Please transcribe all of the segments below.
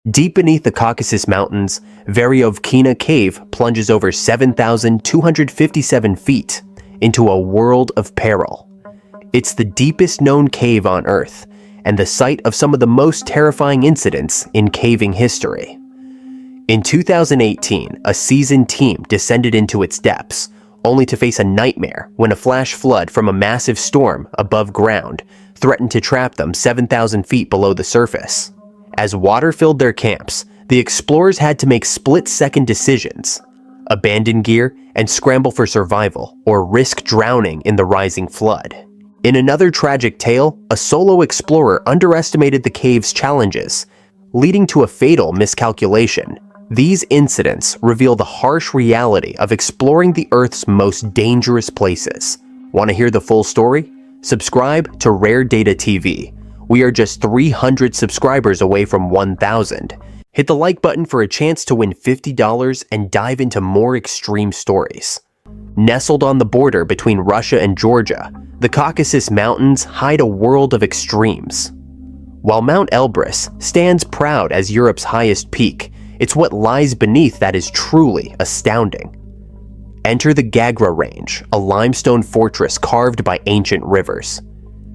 Deep beneath the Caucasus Mountains, Veryovkina Cave plunges over 7,257 feet into a world of peril. It's the deepest known cave on Earth, and the site of some of the most terrifying incidents in caving history. In 2018, a seasoned team descended into its depths, only to face a nightmare when a flash flood from a massive storm above ground threatened to trap them 7,000 feet below the surface. As water filled their camps, the explorers had to make split-second decisions: abandon gear and scramble for survival, or risk drowning in the rising flood. In another tragic tale, a solo explorer underestimated the cave's challenges, leading to a fatal miscalculation. These incidents reveal the harsh reality of exploring the Earth's most dangerous places. Want to hear the full story? Subscribe to Rare Data TV. We are just 300 subscribers away from 1,000. Hit the like button for a chance to win $50 and dive into more extreme stories. Nestled on the border between Russia and Georgia, the Caucasus Mountains hide a world of extremes. While Mount Elbrus stands proud as Europe's highest peak, it's what lies beneath that is truly astounding. Enter the Gagra Range, a limestone fortress carved by ancient rivers.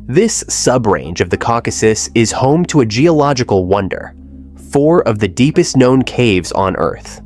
This sub-range of the Caucasus is home to a geological wonder: 4 of the deepest known caves on Earth.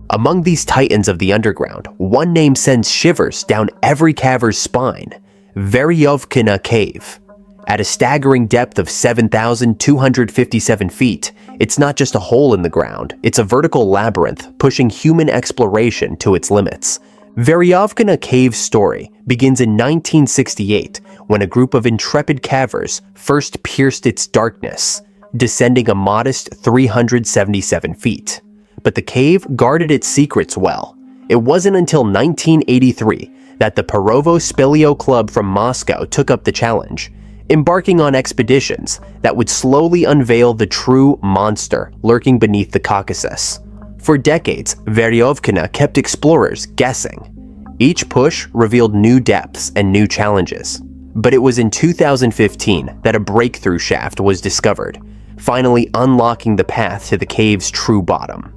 Among these titans of the underground, one name sends shivers down every caver's spine: Veryovkina Cave. At a staggering depth of 7,257 feet, it's not just a hole in the ground, it's a vertical labyrinth pushing human exploration to its limits. Veryovkina Cave's story begins in 1968 when a group of intrepid cavers first pierced its darkness, descending a modest 377 feet. But the cave guarded its secrets well. It wasn't until 1983 that the Veryovkina Club from Moscow took up the challenge, embarking on expeditions that would slowly unveil the true monster lurking beneath the Caucasus. For decades, Veryovkina kept explorers guessing. Each push revealed new depths and new challenges. But it was in 2015 that a breakthrough shaft was discovered, finally unlocking the path to the cave's true bottom.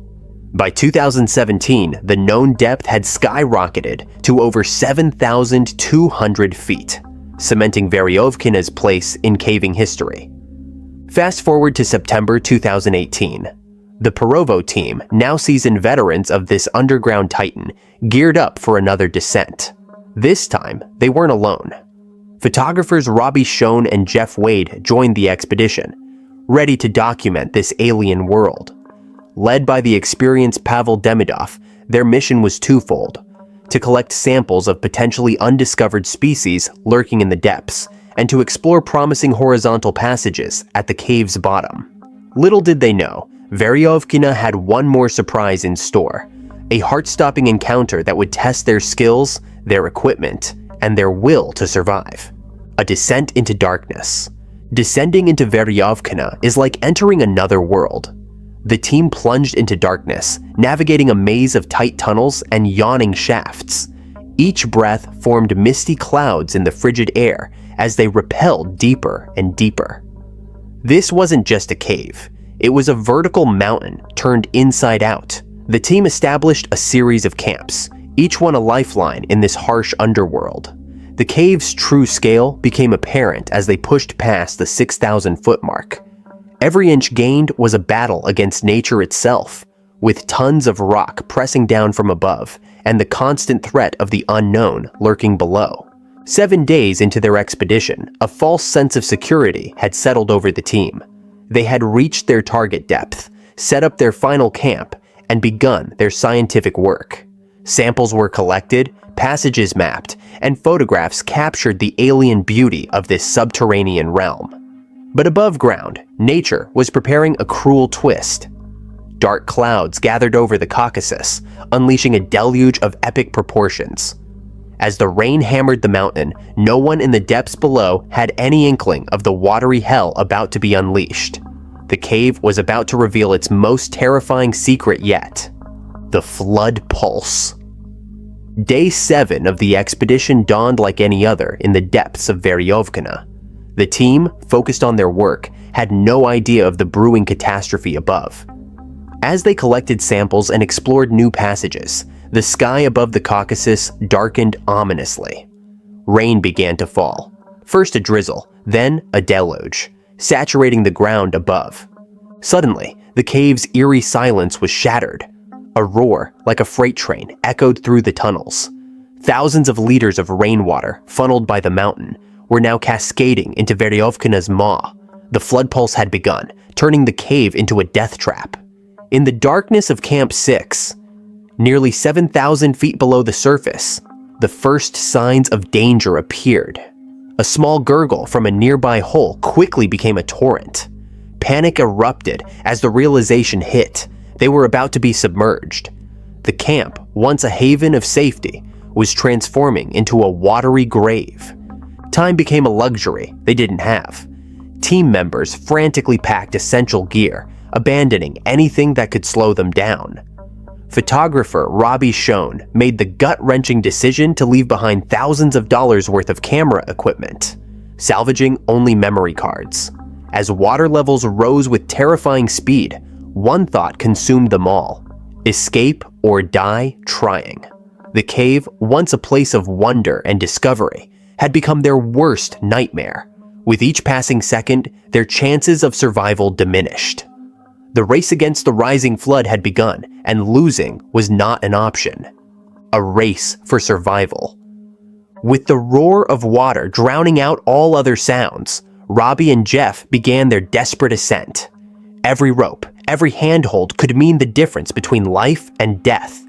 By 2017, the known depth had skyrocketed to over 7,200 feet, cementing Veryovkina's place in caving history. Fast forward to September 2018. The Perovo team, now seasoned veterans of this underground titan, geared up for another descent. This time, they weren't alone. Photographers Robbie Schoen and Jeff Wade joined the expedition, ready to document this alien world. Led by the experienced Pavel Demidov, their mission was twofold: to collect samples of potentially undiscovered species lurking in the depths, and to explore promising horizontal passages at the cave's bottom. Little did they know, Veryovkina had one more surprise in store: a heart-stopping encounter that would test their skills, their equipment, and their will to survive. A descent into darkness. Descending into Veryovkina is like entering another world. The team plunged into darkness, navigating a maze of tight tunnels and yawning shafts. Each breath formed misty clouds in the frigid air as they repelled deeper and deeper. This wasn't just a cave. It was a vertical mountain turned inside out. The team established a series of camps, each one a lifeline in this harsh underworld. The cave's true scale became apparent as they pushed past the 6,000-foot mark. Every inch gained was a battle against nature itself, with tons of rock pressing down from above and the constant threat of the unknown lurking below. 7 days into their expedition, a false sense of security had settled over the team. They had reached their target depth, set up their final camp, and begun their scientific work. Samples were collected, passages mapped, and photographs captured the alien beauty of this subterranean realm. But above ground, nature was preparing a cruel twist. Dark clouds gathered over the Caucasus, unleashing a deluge of epic proportions. As the rain hammered the mountain, no one in the depths below had any inkling of the watery hell about to be unleashed. The cave was about to reveal its most terrifying secret yet: the flood pulse. Day 7 of the expedition dawned like any other in the depths of Veryovkina. The team, focused on their work, had no idea of the brewing catastrophe above. As they collected samples and explored new passages, the sky above the Caucasus darkened ominously. Rain began to fall. First a drizzle, then a deluge, saturating the ground above. Suddenly, the cave's eerie silence was shattered. A roar, like a freight train, echoed through the tunnels. Thousands of liters of rainwater, funneled by the mountain, were now cascading into Veryovkina's maw. The flood pulse had begun, turning the cave into a death trap. In the darkness of Camp 6, nearly 7,000 feet below the surface, the first signs of danger appeared. A small gurgle from a nearby hole quickly became a torrent. Panic erupted as the realization hit. They were about to be submerged. The camp, once a haven of safety, was transforming into a watery grave. Time became a luxury they didn't have. Team members frantically packed essential gear, abandoning anything that could slow them down. Photographer Robbie Schoen made the gut-wrenching decision to leave behind thousands of dollars worth of camera equipment, salvaging only memory cards. As water levels rose with terrifying speed, one thought consumed them all: escape or die trying. The cave, once a place of wonder and discovery, had become their worst nightmare. With each passing second, their chances of survival diminished. The race against the rising flood had begun, and losing was not an option. A race for survival. With the roar of water drowning out all other sounds, Robbie and Jeff began their desperate ascent. Every rope, every handhold could mean the difference between life and death.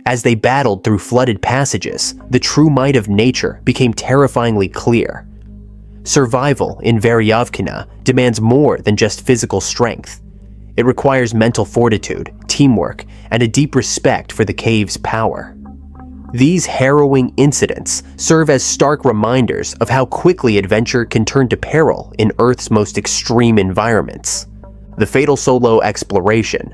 As they battled through flooded passages, the true might of nature became terrifyingly clear. Survival in Veryovkina demands more than just physical strength. It requires mental fortitude, teamwork, and a deep respect for the cave's power. These harrowing incidents serve as stark reminders of how quickly adventure can turn to peril in Earth's most extreme environments. The fatal solo exploration.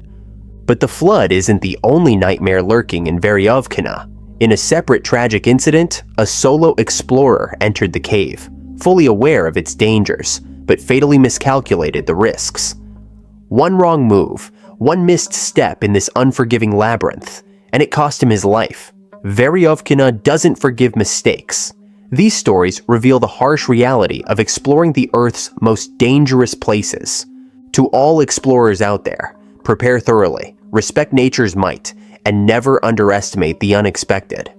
But the flood isn't the only nightmare lurking in Veryovkina. In a separate tragic incident, a solo explorer entered the cave, fully aware of its dangers, but fatally miscalculated the risks. One wrong move, one missed step in this unforgiving labyrinth, and it cost him his life. Veryovkina doesn't forgive mistakes. These stories reveal the harsh reality of exploring the Earth's most dangerous places. To all explorers out there, prepare thoroughly, respect nature's might, and never underestimate the unexpected.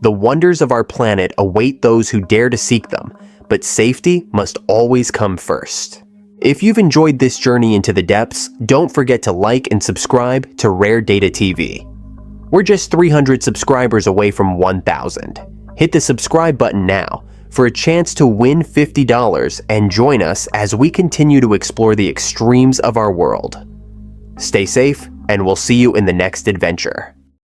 The wonders of our planet await those who dare to seek them, but safety must always come first. If you've enjoyed this journey into the depths, don't forget to like and subscribe to Rare Data TV. We're just 300 subscribers away from 1,000. Hit the subscribe button now for a chance to win $50 and join us as we continue to explore the extremes of our world. Stay safe, and we'll see you in the next adventure.